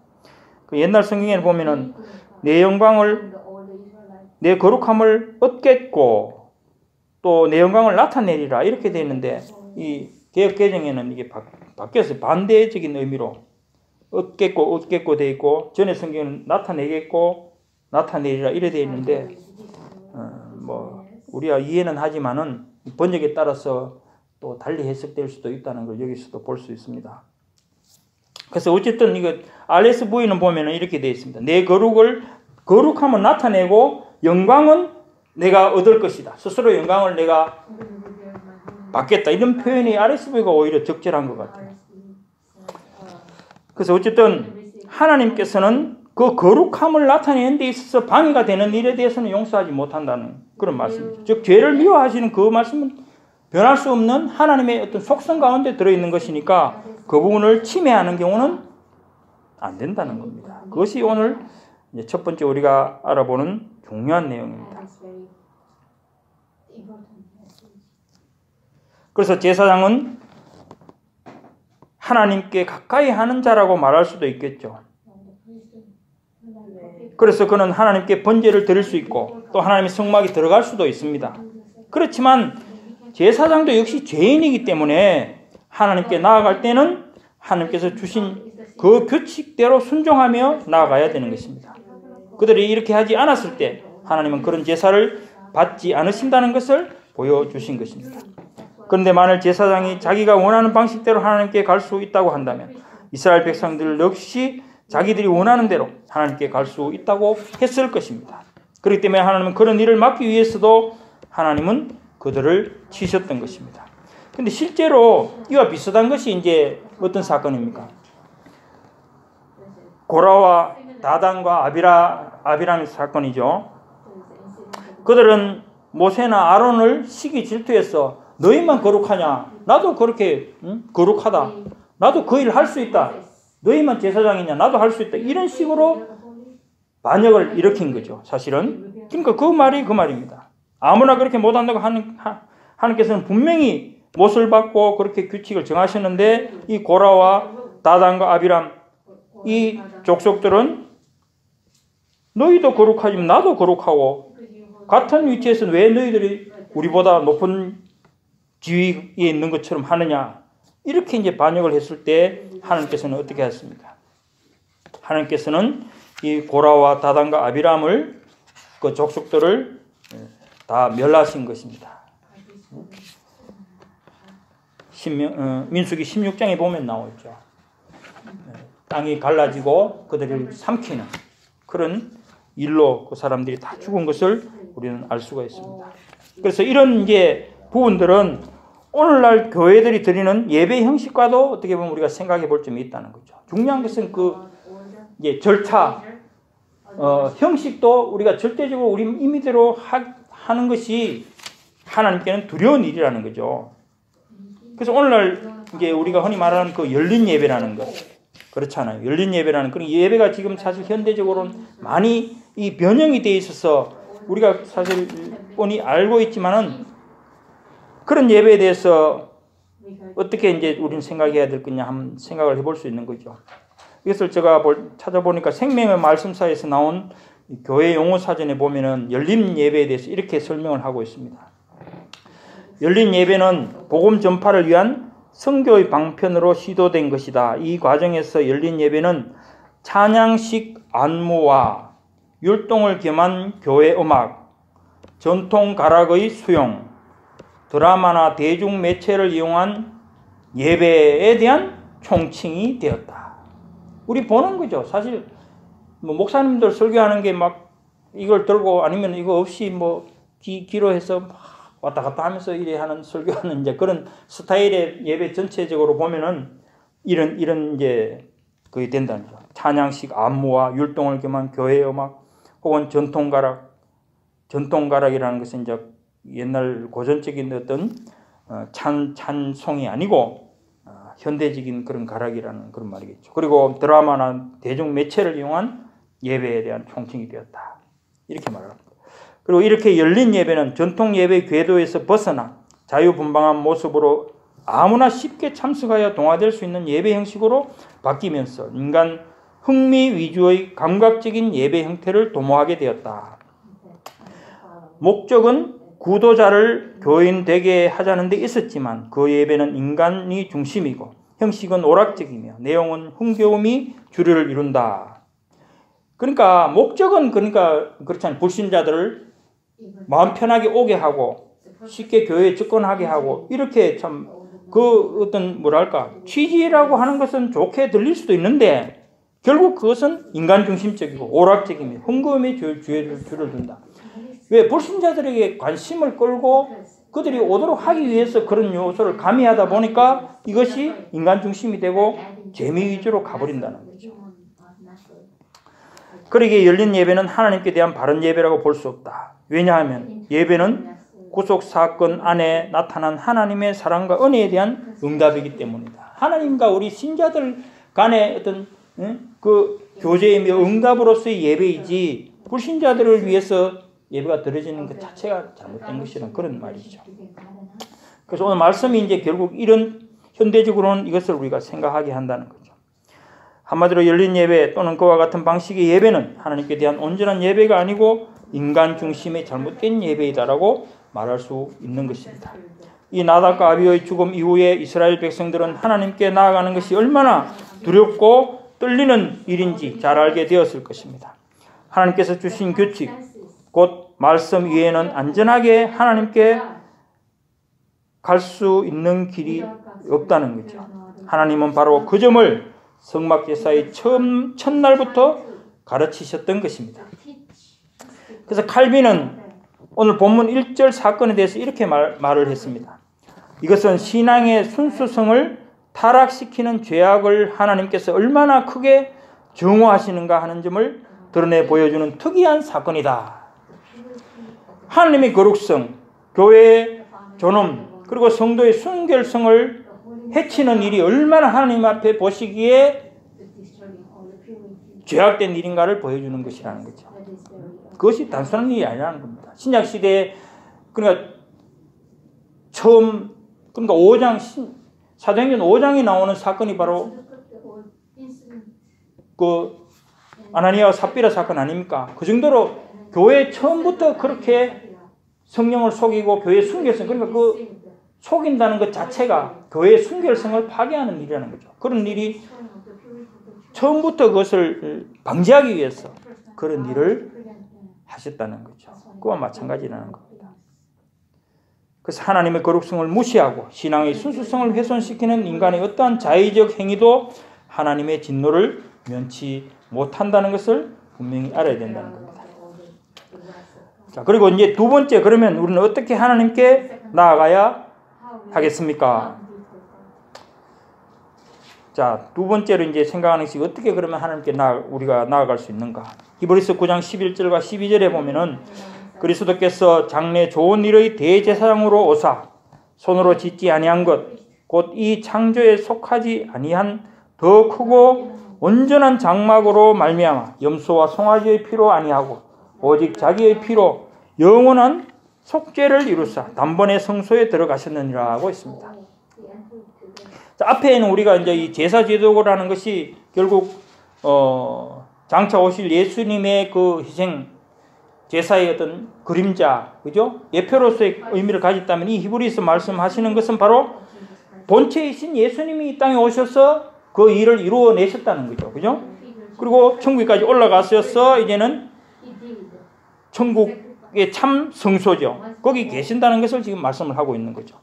A: 그 옛날 성경에 보면은 내 영광을 내 거룩함을 얻겠고 또 내 영광을 나타내리라 이렇게 되어 있는데 이 개역 개정에는 이게 바뀌었어요. 반대적인 의미로 얻겠고 되어 있고 전에 성경은 나타내겠고 나타내리라 이래 되어 있는데 뭐 우리가 이해는 하지만은 번역에 따라서 또 달리 해석될 수도 있다는 걸 여기서도 볼 수 있습니다. 그래서 어쨌든 이거 RSV는 보면은 이렇게 되어 있습니다. 내 거룩함은 나타내고 영광은 내가 얻을 것이다. 스스로 영광을 내가 받겠다. 이런 표현이 RSV가 오히려 적절한 것 같아요. 그래서 어쨌든 하나님께서는 그 거룩함을 나타내는 데 있어서 방해가 되는 일에 대해서는 용서하지 못한다는 그런 말씀이죠. 즉 죄를 미워하시는 그 말씀은 변할 수 없는 하나님의 어떤 속성 가운데 들어있는 것이니까 그 부분을 침해하는 경우는 안 된다는 겁니다. 그것이 오늘 이제 첫 번째 우리가 알아보는 중요한 내용입니다. 그래서 제사장은 하나님께 가까이 하는 자라고 말할 수도 있겠죠. 그래서 그는 하나님께 번제를 드릴 수 있고 또 하나님의 성막에 들어갈 수도 있습니다. 그렇지만 제사장도 역시 죄인이기 때문에 하나님께 나아갈 때는 하나님께서 주신 그 규칙대로 순종하며 나아가야 되는 것입니다. 그들이 이렇게 하지 않았을 때 하나님은 그런 제사를 받지 않으신다는 것을 보여주신 것입니다. 그런데 만일 제사장이 자기가 원하는 방식대로 하나님께 갈 수 있다고 한다면 이스라엘 백성들 역시 자기들이 원하는 대로 하나님께 갈 수 있다고 했을 것입니다. 그렇기 때문에 하나님은 그런 일을 막기 위해서도 하나님은 그들을 치셨던 것입니다. 그런데 실제로 이와 비슷한 것이 이제 어떤 사건입니까? 고라와 다단과 아비람의 사건이죠. 그들은 모세나 아론을 시기 질투해서 너희만 거룩하냐? 나도 그렇게 거룩하다. 나도 그 일을 할 수 있다. 너희만 제사장이냐? 나도 할 수 있다. 이런 식으로 반역을 일으킨 거죠. 사실은. 그러니까 그 말이 그 말입니다. 아무나 그렇게 못한다고 하나님께서는 분명히 못을 받고 그렇게 규칙을 정하셨는데 이 고라와 다단과 아비람 이 족속들은 너희도 거룩하지만 나도 거룩하고 같은 위치에서는 왜 너희들이 우리보다 높은 지위에 있는 것처럼 하느냐 이렇게 이제 반역을 했을 때 하나님께서는 어떻게 하셨습니까? 하나님께서는 이 고라와 다단과 아비람을 그 족속들을 다 멸하신 것입니다. 민수기 16장에 보면 나오죠. 땅이 갈라지고 그들을 삼키는 그런 일로 그 사람들이 다 죽은 것을 우리는 알 수가 있습니다. 그래서 이런 이제 부분들은 오늘날 교회들이 드리는 예배 형식과도 어떻게 보면 우리가 생각해 볼 점이 있다는 거죠. 중요한 것은 그 이제 절차, 형식도 우리가 절대적으로 우리 임의대로 하는 것이 하나님께는 두려운 일이라는 거죠. 그래서 오늘날 이제 우리가 흔히 말하는 그 열린 예배라는 것, 그렇잖아요. 열린 예배라는 그런 예배가 지금 사실 현대적으로는 많이 이 변형이 되어 있어서 우리가 사실 뻔히 알고 있지만은 그런 예배에 대해서 어떻게 이제 우리는 생각해야 될 거냐 한번 생각을 해볼 수 있는 거죠. 이것을 제가 찾아보니까 생명의 말씀사에서 나온 교회 용어 사전에 보면은 열린 예배에 대해서 이렇게 설명을 하고 있습니다. 열린 예배는 복음 전파를 위한 선교의 방편으로 시도된 것이다. 이 과정에서 열린 예배는 찬양식 안무와 율동을 겸한 교회 음악, 전통 가락의 수용, 드라마나 대중 매체를 이용한 예배에 대한 총칭이 되었다. 우리 보는 거죠. 사실 뭐 목사님들 설교하는 게 막 이걸 들고 아니면 이거 없이 뭐 귀로 해서 왔다 갔다 하면서 이래 하는 설교하는 이제 그런 스타일의 예배 전체적으로 보면은 이런 이제 그게 된다는 거죠. 찬양식 안무와 율동을 겸한 교회 음악 혹은 전통 가락이라는 것은 이제 옛날 고전적인 어떤 찬송이 아니고 현대적인 그런 가락이라는 그런 말이겠죠. 그리고 드라마나 대중 매체를 이용한 예배에 대한 총칭이 되었다. 이렇게 말합니다. 그리고 이렇게 열린 예배는 전통 예배 궤도에서 벗어나 자유분방한 모습으로 아무나 쉽게 참석하여 동화될 수 있는 예배 형식으로 바뀌면서 인간 흥미 위주의 감각적인 예배 형태를 도모하게 되었다. 목적은 구도자를 교인 되게 하자는 데 있었지만 그 예배는 인간이 중심이고 형식은 오락적이며 내용은 흥겨움이 주류를 이룬다. 그러니까 목적은 그렇잖아요. 불신자들을 마음 편하게 오게 하고 쉽게 교회에 접근하게 하고 이렇게 참 그 어떤 뭐랄까 취지라고 하는 것은 좋게 들릴 수도 있는데 결국 그것은 인간 중심적이고 오락적이며 흥겨움이 주를 둔다. 왜? 불신자들에게 관심을 끌고 그들이 오도록 하기 위해서 그런 요소를 가미하다 보니까 이것이 인간 중심이 되고 재미 위주로 가버린다는 거죠. 그러기에 열린 예배는 하나님께 대한 바른 예배라고 볼 수 없다. 왜냐하면 예배는 구속 사건 안에 나타난 하나님의 사랑과 은혜에 대한 응답이기 때문이다. 하나님과 우리 신자들 간의 어떤 그 교제이며 응답으로서의 예배이지 불신자들을 위해서 예배가 드려지는 것 자체가 잘못된 것이라는 그런 말이죠. 그래서 오늘 말씀이 이제 결국 이런 현대적으로는 이것을 우리가 생각하게 한다는 거죠. 한마디로 열린 예배 또는 그와 같은 방식의 예배는 하나님께 대한 온전한 예배가 아니고 인간 중심의 잘못된 예배이다라고 말할 수 있는 것입니다. 이 나답과 아비후의 죽음 이후에 이스라엘 백성들은 하나님께 나아가는 것이 얼마나 두렵고 떨리는 일인지 잘 알게 되었을 것입니다. 하나님께서 주신 규칙, 곧 말씀 위에는 안전하게 하나님께 갈 수 있는 길이 없다는 거죠. 하나님은 바로 그 점을 성막제사의 첫날부터 가르치셨던 것입니다. 그래서 칼빈은 오늘 본문 1절 사건에 대해서 이렇게 말을 했습니다. 이것은 신앙의 순수성을 타락시키는 죄악을 하나님께서 얼마나 크게 정오하시는가 하는 점을 드러내 보여주는 특이한 사건이다. 하나님의 거룩성, 교회의 존엄, 그리고 성도의 순결성을 해치는 일이 얼마나 하나님 앞에 보시기에 죄악된 일인가를 보여주는 것이라는 거죠. 그것이 단순한 일이 아니라는 겁니다. 신약시대에 그러니까 처음 그러니까 5장 사도행전 5장에 나오는 사건이 바로 그 아나니아와 삽비라 사건 아닙니까? 그 정도로 교회 처음부터 그렇게 성령을 속이고 교회 순결성 그러니까 그 속인다는 것 자체가 교회의 순결성을 파괴하는 일이라는 거죠. 그런 일이 처음부터 그것을 방지하기 위해서 그런 일을 하셨다는 거죠. 그와 마찬가지라는 겁니다. 그래서 하나님의 거룩성을 무시하고 신앙의 순수성을 훼손시키는 인간의 어떠한 자의적 행위도 하나님의 진노를 면치 못한다는 것을 분명히 알아야 된다는 겁니다. 자, 그리고 이제 두 번째, 그러면 우리는 어떻게 하나님께 나아가야 하겠습니까? 자, 두 번째로 이제 생각하는 것이 어떻게 그러면 하나님께 우리가 나아갈 수 있는가? 히브리서 9장 11절과 12절에 보면은 그리스도께서 장래 좋은 일의 대제사장으로 오사 손으로 짓지 아니한 것, 곧 이 창조에 속하지 아니한 더 크고 온전한 장막으로 말미암아 염소와 송아지의 피로 아니하고 오직 자기의 피로 영원한 속죄를 이루사 단번에 성소에 들어가셨느니라 하고 있습니다. 자, 앞에는 우리가 이제 이 제사제도라는 것이 결국 장차 오실 예수님의 그 희생 제사의 어떤 그림자, 그죠? 예표로서의 의미를 가졌다면 이 히브리서 말씀하시는 것은 바로 본체이신 예수님이 이 땅에 오셔서 그 일을 이루어내셨다는 거죠, 그죠? 그리고 천국까지 올라가셔서 이제는 천국의 참 성소죠. 거기 계신다는 것을 지금 말씀을 하고 있는 거죠.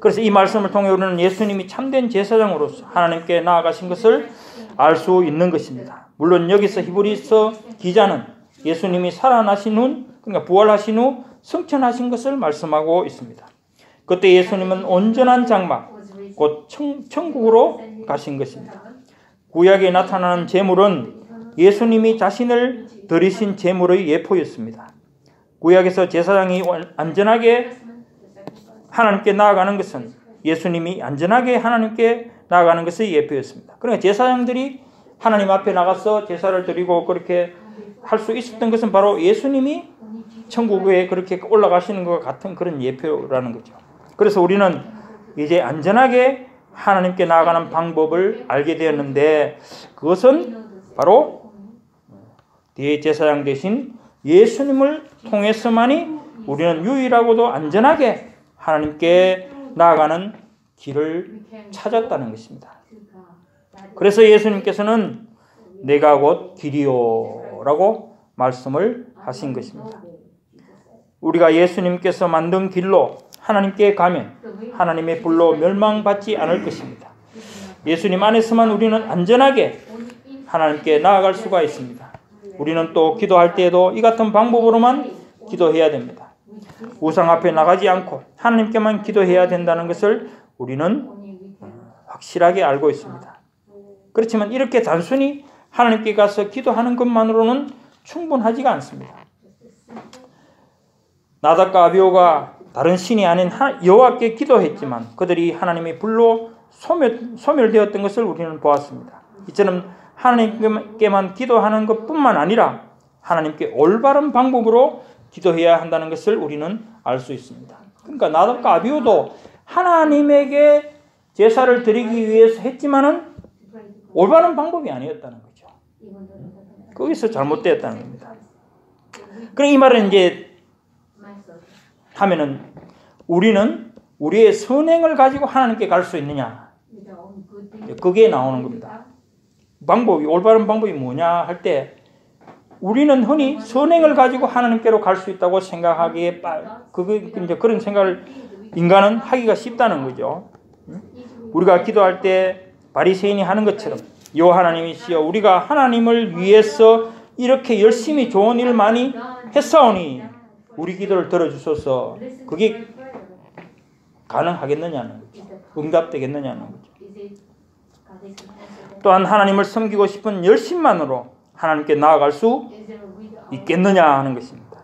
A: 그래서 이 말씀을 통해 우리는 예수님이 참된 제사장으로서 하나님께 나아가신 것을 알 수 있는 것입니다. 물론 여기서 히브리서 기자는 예수님이 살아나신 후, 그러니까 부활하신 후 승천하신 것을 말씀하고 있습니다. 그때 예수님은 온전한 장막, 곧 천국으로 가신 것입니다. 구약에 나타나는 제물은 예수님이 자신을 드리신 제물의 예표였습니다. 구약에서 제사장이 안전하게 하나님께 나아가는 것은 예수님이 안전하게 하나님께 나아가는 것의 예표였습니다. 그러니까 제사장들이 하나님 앞에 나가서 제사를 드리고 그렇게 할 수 있었던 것은 바로 예수님이 천국에 그렇게 올라가시는 것과 같은 그런 예표라는 거죠. 그래서 우리는 이제 안전하게 하나님께 나아가는 방법을 알게 되었는데 그것은 바로 대제사장 대신 예수님을 통해서만이 우리는 유일하고도 안전하게 하나님께 나아가는 길을 찾았다는 것입니다. 그래서 예수님께서는 내가 곧 길이요 라고 말씀을 하신 것입니다. 우리가 예수님께서 만든 길로 하나님께 가면 하나님의 불로 멸망받지 않을 것입니다. 예수님 안에서만 우리는 안전하게 하나님께 나아갈 수가 있습니다. 우리는 또 기도할 때에도 이 같은 방법으로만 기도해야 됩니다. 우상 앞에 나가지 않고 하나님께만 기도해야 된다는 것을 우리는 확실하게 알고 있습니다. 그렇지만 이렇게 단순히 하나님께 가서 기도하는 것만으로는 충분하지가 않습니다. 나답과 아비후가 다른 신이 아닌 여호와께 기도했지만 그들이 하나님의 불로 소멸되었던 것을 우리는 보았습니다. 이처럼 하나님께만 기도하는 것뿐만 아니라 하나님께 올바른 방법으로 기도해야 한다는 것을 우리는 알 수 있습니다. 그러니까 나답과 아비후도 하나님에게 제사를 드리기 위해서 했지만은 올바른 방법이 아니었다는 거죠. 거기서 잘못되었다는 겁니다. 그럼 이 말은 이제 하면은 우리는 우리의 선행을 가지고 하나님께 갈 수 있느냐? 그게 나오는 겁니다. 방법이 올바른 방법이 뭐냐 할 때 우리는 흔히 선행을 가지고 하나님께로 갈 수 있다고 생각하기에 이제 그런 생각을 인간은 하기가 쉽다는 거죠. 우리가 기도할 때 바리새인이 하는 것처럼 여호와 하나님이시여 우리가 하나님을 위해서 이렇게 열심히 좋은 일을 많이 했사오니 우리 기도를 들어주소서. 그게 가능하겠느냐는 거죠. 응답되겠느냐는 거죠. 또한 하나님을 섬기고 싶은 열심만으로 하나님께 나아갈 수 있겠느냐 하는 것입니다.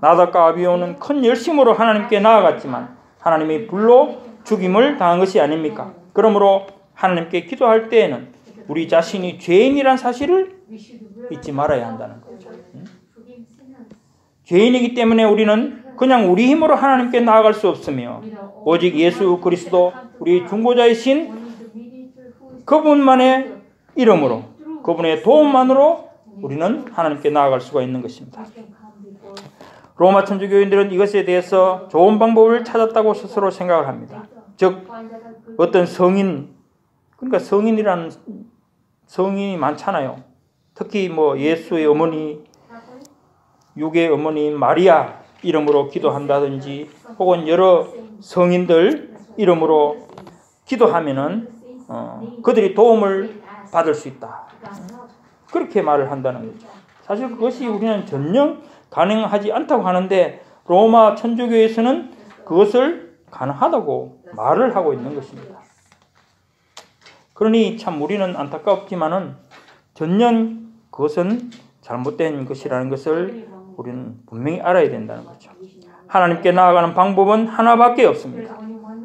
A: 나답과 아비후는 큰 열심으로 하나님께 나아갔지만 하나님이 불로 죽임을 당한 것이 아닙니까? 그러므로 하나님께 기도할 때에는 우리 자신이 죄인이란 사실을 잊지 말아야 한다는 거죠. 죄인이기 때문에 우리는 그냥 우리 힘으로 하나님께 나아갈 수 없으며 오직 예수 그리스도 우리 중보자이신 그분만의 이름으로 그분의 도움만으로 우리는 하나님께 나아갈 수가 있는 것입니다. 로마 천주교인들은 이것에 대해서 좋은 방법을 찾았다고 스스로 생각을 합니다. 즉 어떤 성인, 그러니까 성인이라는 성인이 많잖아요. 특히 뭐 예수의 어머니, 육의 어머니 마리아 이름으로 기도한다든지 혹은 여러 성인들 이름으로 기도하면은 그들이 도움을 받을 수 있다. 그렇게 말을 한다는 거죠. 사실 그것이 우리는 전혀 가능하지 않다고 하는데 로마 천주교에서는 그것을 가능하다고 말을 하고 있는 것입니다. 그러니 참 우리는 안타깝지만은 전혀 그것은 잘못된 것이라는 것을 우리는 분명히 알아야 된다는 거죠. 하나님께 나아가는 방법은 하나밖에 없습니다.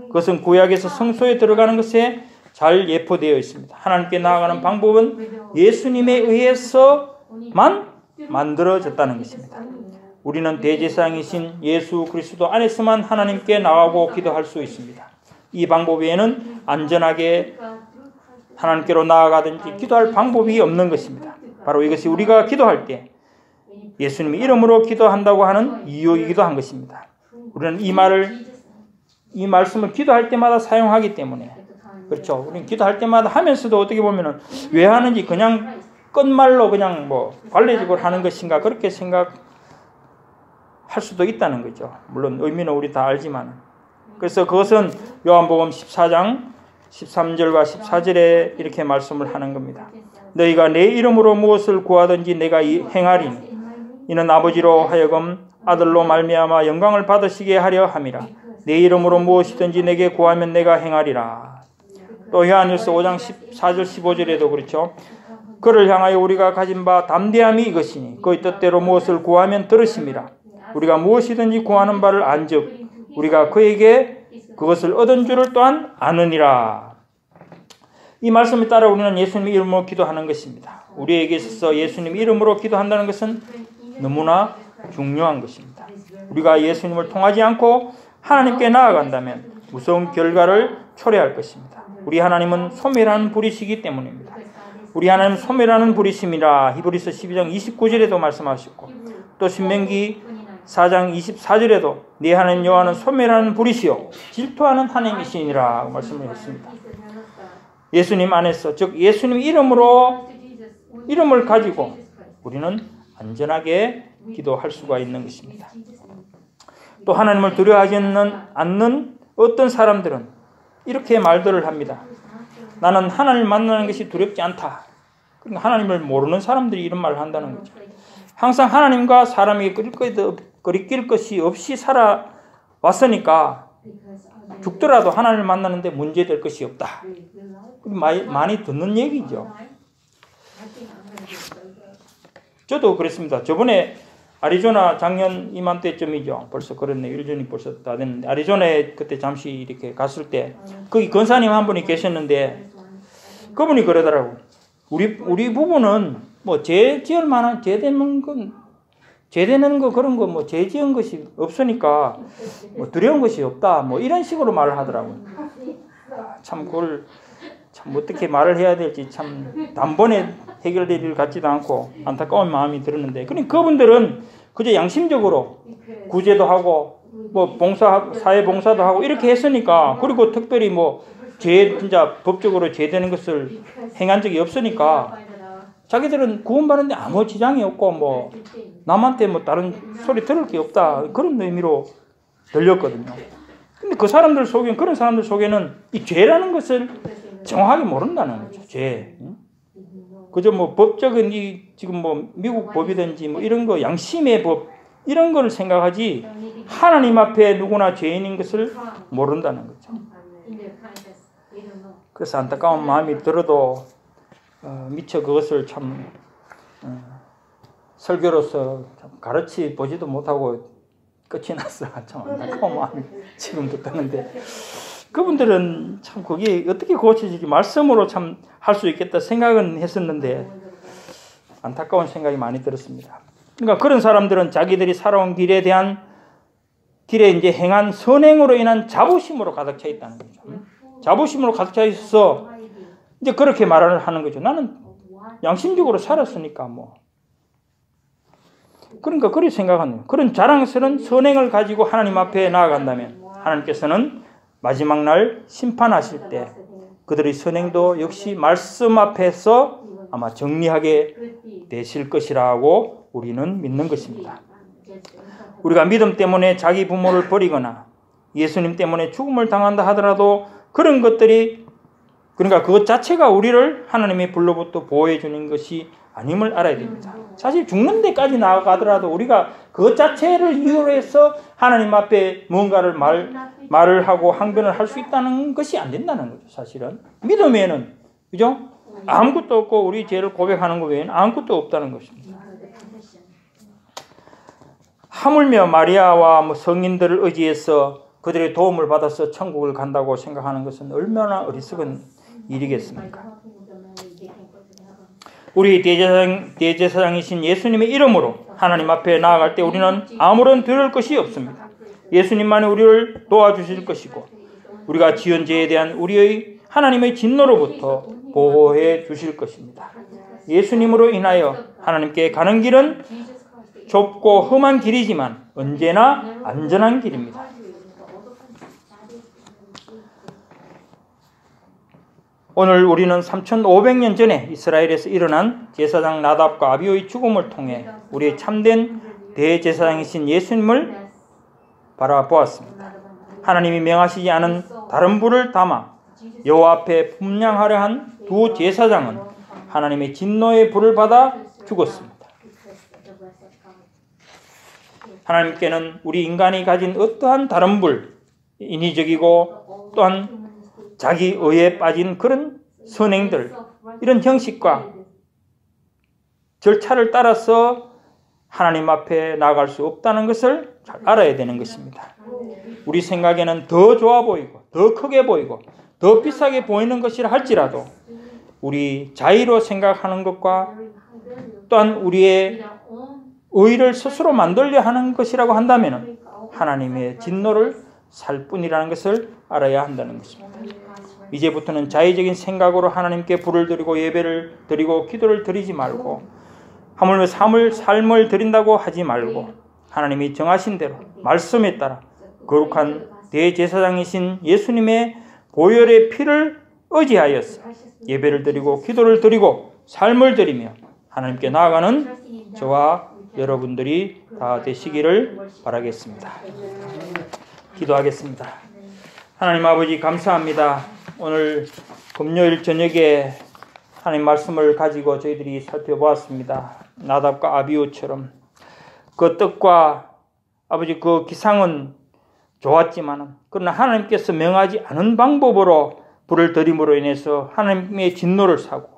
A: 그것은 구약에서 성소에 들어가는 것에 잘 예포되어 있습니다. 하나님께 나아가는 방법은 예수님에 의해서만 만들어졌다는 것입니다. 우리는 대제사장이신 예수 그리스도 안에서만 하나님께 나아가고 기도할 수 있습니다. 이 방법 외에는 안전하게 하나님께로 나아가든지 기도할 방법이 없는 것입니다. 바로 이것이 우리가 기도할 때 예수님의 이름으로 기도한다고 하는 이유이기도 한 것입니다. 우리는 이 말씀을 기도할 때마다 사용하기 때문에 그렇죠. 우리는 기도할 때마다 하면서도 어떻게 보면은 왜 하는지 그냥 끝말로 그냥 뭐 관례적으로 하는 것인가 그렇게 생각할 수도 있다는 거죠. 물론 의미는 우리 다 알지만. 그래서 그것은 요한복음 14장 13절과 14절에 이렇게 말씀을 하는 겁니다. 너희가 내 이름으로 무엇을 구하든지 내가 행하리니 이는 아버지로 하여금 아들로 말미암아 영광을 받으시게 하려 함이라. 내 이름으로 무엇이든지 내게 구하면 내가 행하리라. 또 요한일서 5장 14절 15절에도 그렇죠. 그를 향하여 우리가 가진 바 담대함이 이것이니 그의 뜻대로 무엇을 구하면 들으심이라. 우리가 무엇이든지 구하는 바를 안즉 우리가 그에게 그것을 얻은 줄을 또한 아느니라. 이 말씀에 따라 우리는 예수님 이름으로 기도하는 것입니다. 우리에게 있어서 예수님 이름으로 기도한다는 것은 너무나 중요한 것입니다. 우리가 예수님을 통하지 않고 하나님께 나아간다면 무서운 결과를 초래할 것입니다. 우리 하나님은 소멸하는 불이시기 때문입니다. 우리 하나님은 소멸하는 불이심이라 히브리서 12장 29절에도 말씀하셨고 또 신명기 4장 24절에도 네 하나님 여호와는 소멸하는 불이시요 질투하는 하나님이시니라 말씀을 했습니다. 예수님 안에서 즉 예수님 이름을 가지고 우리는 안전하게 기도할 수가 있는 것입니다. 또 하나님을 두려워하지 않는 어떤 사람들은 이렇게 말들을 합니다. 나는 하나님을 만나는 것이 두렵지 않다. 그러니까 하나님을 모르는 사람들이 이런 말을 한다는 거죠. 항상 하나님과 사람이 끓일 것이 없이 살아왔으니까 죽더라도 하나님을 만나는데 문제될 것이 없다. 많이 듣는 얘기죠. 저도 그랬습니다. 저번에 애리조나 작년 이맘때쯤이죠. 벌써 그랬네. 1년이 벌써 다 됐는데 애리조나에 그때 잠시 이렇게 갔을 때 거기 권사님 한 분이 계셨는데 그분이 그러더라고. 우리 부부는 뭐 죄 지을 만한 죄되는 거 그런 거 뭐 죄 지은 것이 없으니까 뭐 두려운 것이 없다. 뭐 이런 식으로 말을 하더라고요. 참 그걸 참 어떻게 말을 해야 될지 참 단번에 해결될 일 같지도 않고 안타까운 마음이 들었는데, 그러니까 그분들은 그저 양심적으로 구제도 하고 뭐 사회 봉사도 하고 이렇게 했으니까, 그리고 특별히 뭐 진짜 법적으로 죄되는 것을 행한 적이 없으니까 자기들은 구원받는데 아무 지장이 없고 뭐 남한테 뭐 다른 소리 들을 게 없다, 그런 의미로 들렸거든요. 근데 그런 사람들 속에는 이 죄라는 것을 정확하게 모른다는 거죠. 죄. 그저 뭐 법적인 지금 뭐 미국 법이든지 뭐 이런 거 양심의 법 이런 거를 생각하지 하나님 앞에 누구나 죄인인 것을 모른다는 거죠. 그래서 안타까운 마음이 들어도 미처 그것을 참 설교로서 참 가르치 보지도 못하고 끝이 났어. 참 안타까운 마음이 지금도 드는데, 그분들은 참 그게 어떻게 고쳐지지 말씀으로 참 할 수 있겠다 생각은 했었는데 안타까운 생각이 많이 들었습니다. 그러니까 그런 사람들은 자기들이 살아온 길에 이제 행한 선행으로 인한 자부심으로 가득 차 있다는 거죠. 자부심으로 가득 차 있어서 이제 그렇게 말을 하는 거죠. 나는 양심적으로 살았으니까 뭐. 그러니까 그렇게 생각하는 거예요. 그런 자랑스러운 선행을 가지고 하나님 앞에 나아간다면 하나님께서는 마지막 날 심판하실 때 그들의 선행도 역시 말씀 앞에서 아마 정리하게 되실 것이라고 우리는 믿는 것입니다. 우리가 믿음 때문에 자기 부모를 버리거나 예수님 때문에 죽음을 당한다 하더라도 그런 것들이, 그러니까 그것 자체가 우리를 하나님의 불로부터 보호해 주는 것이 아님을 알아야 됩니다. 사실 죽는 데까지 나아가더라도 우리가 그것 자체를 이유로 해서 하나님 앞에 뭔가를 말을 하고 항변을 할 수 있다는 것이 안 된다는 거죠. 사실은 믿음에는, 그죠? 아무것도 없고 우리 죄를 고백하는 것 외에는 아무것도 없다는 것입니다. 하물며 마리아와 뭐 성인들을 의지해서 그들의 도움을 받아서 천국을 간다고 생각하는 것은 얼마나 어리석은 일이겠습니까? 우리 대제사장이신 예수님의 이름으로 하나님 앞에 나아갈 때 우리는 아무런 두려울 것이 없습니다. 예수님만이 우리를 도와주실 것이고 우리가 지은 죄에 대한 우리의 하나님의 진노로부터 보호해 주실 것입니다. 예수님으로 인하여 하나님께 가는 길은 좁고 험한 길이지만 언제나 안전한 길입니다. 오늘 우리는 3500년 전에 이스라엘에서 일어난 제사장 나답과 아비후의 죽음을 통해 우리의 참된 대제사장이신 예수님을 바라보았습니다. 하나님이 명하시지 않은 다른 불을 담아 여호와 앞에 분향하려 한 두 제사장은 하나님의 진노의 불을 받아 죽었습니다. 하나님께는 우리 인간이 가진 어떠한 다른 불, 인위적이고 또한 자기 의에 빠진 그런 선행들, 이런 형식과 절차를 따라서 하나님 앞에 나아갈 수 없다는 것을 잘 알아야 되는 것입니다. 우리 생각에는 더 좋아 보이고 더 크게 보이고 더 비싸게 보이는 것이라 할지라도 우리 자의로 생각하는 것과 또한 우리의 의를 스스로 만들려 하는 것이라고 한다면 하나님의 진노를 살 뿐이라는 것을 알아야 한다는 것입니다. 이제부터는 자의적인 생각으로 하나님께 불을 드리고 예배를 드리고 기도를 드리지 말고 하물며 삶을 드린다고 하지 말고 하나님이 정하신 대로 말씀에 따라 거룩한 대제사장이신 예수님의 보혈의 피를 의지하여서 예배를 드리고 기도를 드리고 삶을 드리며 하나님께 나아가는 저와 여러분들이 다 되시기를 바라겠습니다. 기도하겠습니다. 하나님 아버지 감사합니다. 오늘 금요일 저녁에 하나님 말씀을 가지고 저희들이 살펴보았습니다. 나답과 아비후처럼 그 뜻과 아버지 그 기상은 좋았지만 그러나 하나님께서 명하지 않은 방법으로 불을 들임으로 인해서 하나님의 진노를 사고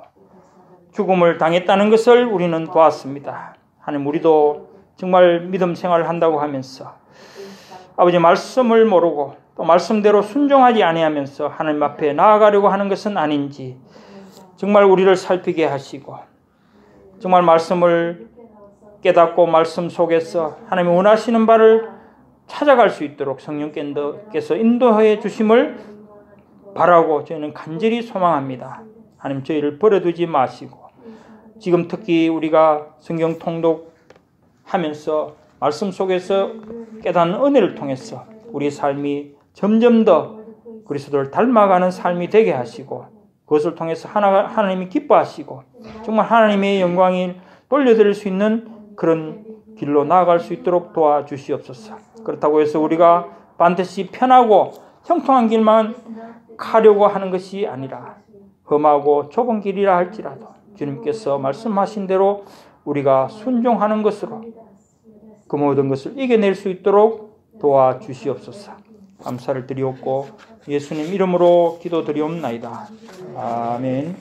A: 죽음을 당했다는 것을 우리는 보았습니다. 하나님, 우리도 정말 믿음 생활을 한다고 하면서 아버지 말씀을 모르고 또 말씀대로 순종하지 아니하면서 하나님 앞에 나아가려고 하는 것은 아닌지 정말 우리를 살피게 하시고 정말 말씀을 깨닫고 말씀 속에서 하나님이 원하시는 바를 찾아갈 수 있도록 성령께서 인도해 주심을 바라고 저희는 간절히 소망합니다. 하나님, 저희를 버려두지 마시고 지금 특히 우리가 성경 통독하면서 말씀 속에서 깨닫는 은혜를 통해서 우리 삶이 점점 더 그리스도를 닮아가는 삶이 되게 하시고 그것을 통해서 하나님이 기뻐하시고 정말 하나님의 영광을 돌려드릴 수 있는 그런 길로 나아갈 수 있도록 도와주시옵소서. 그렇다고 해서 우리가 반드시 편하고 형통한 길만 가려고 하는 것이 아니라 험하고 좁은 길이라 할지라도 주님께서 말씀하신 대로 우리가 순종하는 것으로 그 모든 것을 이겨낼 수 있도록 도와주시옵소서. 감사를 드리옵고 예수님 이름으로 기도드리옵나이다. 아멘.